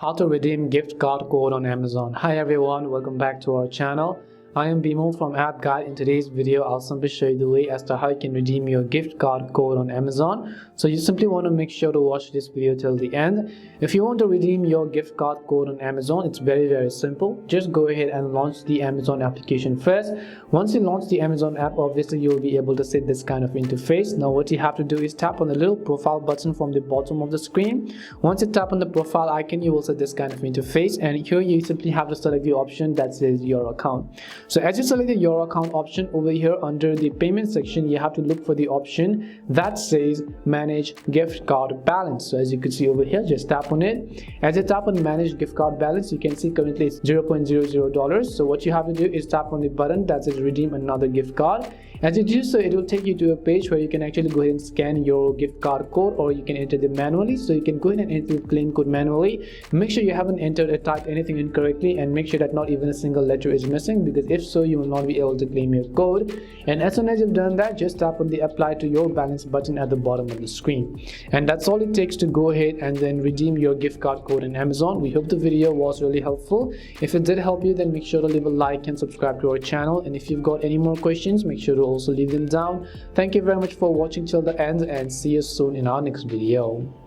How to redeem gift card code on Amazon. Hi everyone, welcome back to our channel. I am Bimo from App Guide. In today's video, I'll simply show you the way as to how you can redeem your gift card code on Amazon. So you simply want to make sure to watch this video till the end. If you want to redeem your gift card code on Amazon, it's very simple. Just go ahead and launch the Amazon application first. Once you launch the Amazon app, obviously you'll be able to see this kind of interface. Now what you have to do is tap on the little profile button from the bottom of the screen. Once you tap on the profile icon, you will see this kind of interface, and here you simply have to select the option that says your account. So as you select the your account option, over here under the payment section, you have to look for the option that says manage gift card balance. So as you can see over here, just tap on it. As you tap on manage gift card balance, you can see currently it's $0.00. So what you have to do is tap on the button that says redeem another gift card. As you do so, it will take you to a page where you can actually go ahead and scan your gift card code, or you can enter them manually. So you can go ahead and enter the claim code manually. Make sure you haven't entered or typed anything incorrectly, and make sure that not even a single letter is missing, because if so, you will not be able to claim your code. And as soon as you've done that, just tap on the apply to your balance button at the bottom of the screen. And that's all it takes to go ahead and then redeem your gift card code in Amazon. We hope the video was really helpful. If it did help you, then make sure to leave a like and subscribe to our channel. And if you've got any more questions, make sure to also leave them down. Thank you very much for watching till the end, and see you soon in our next video.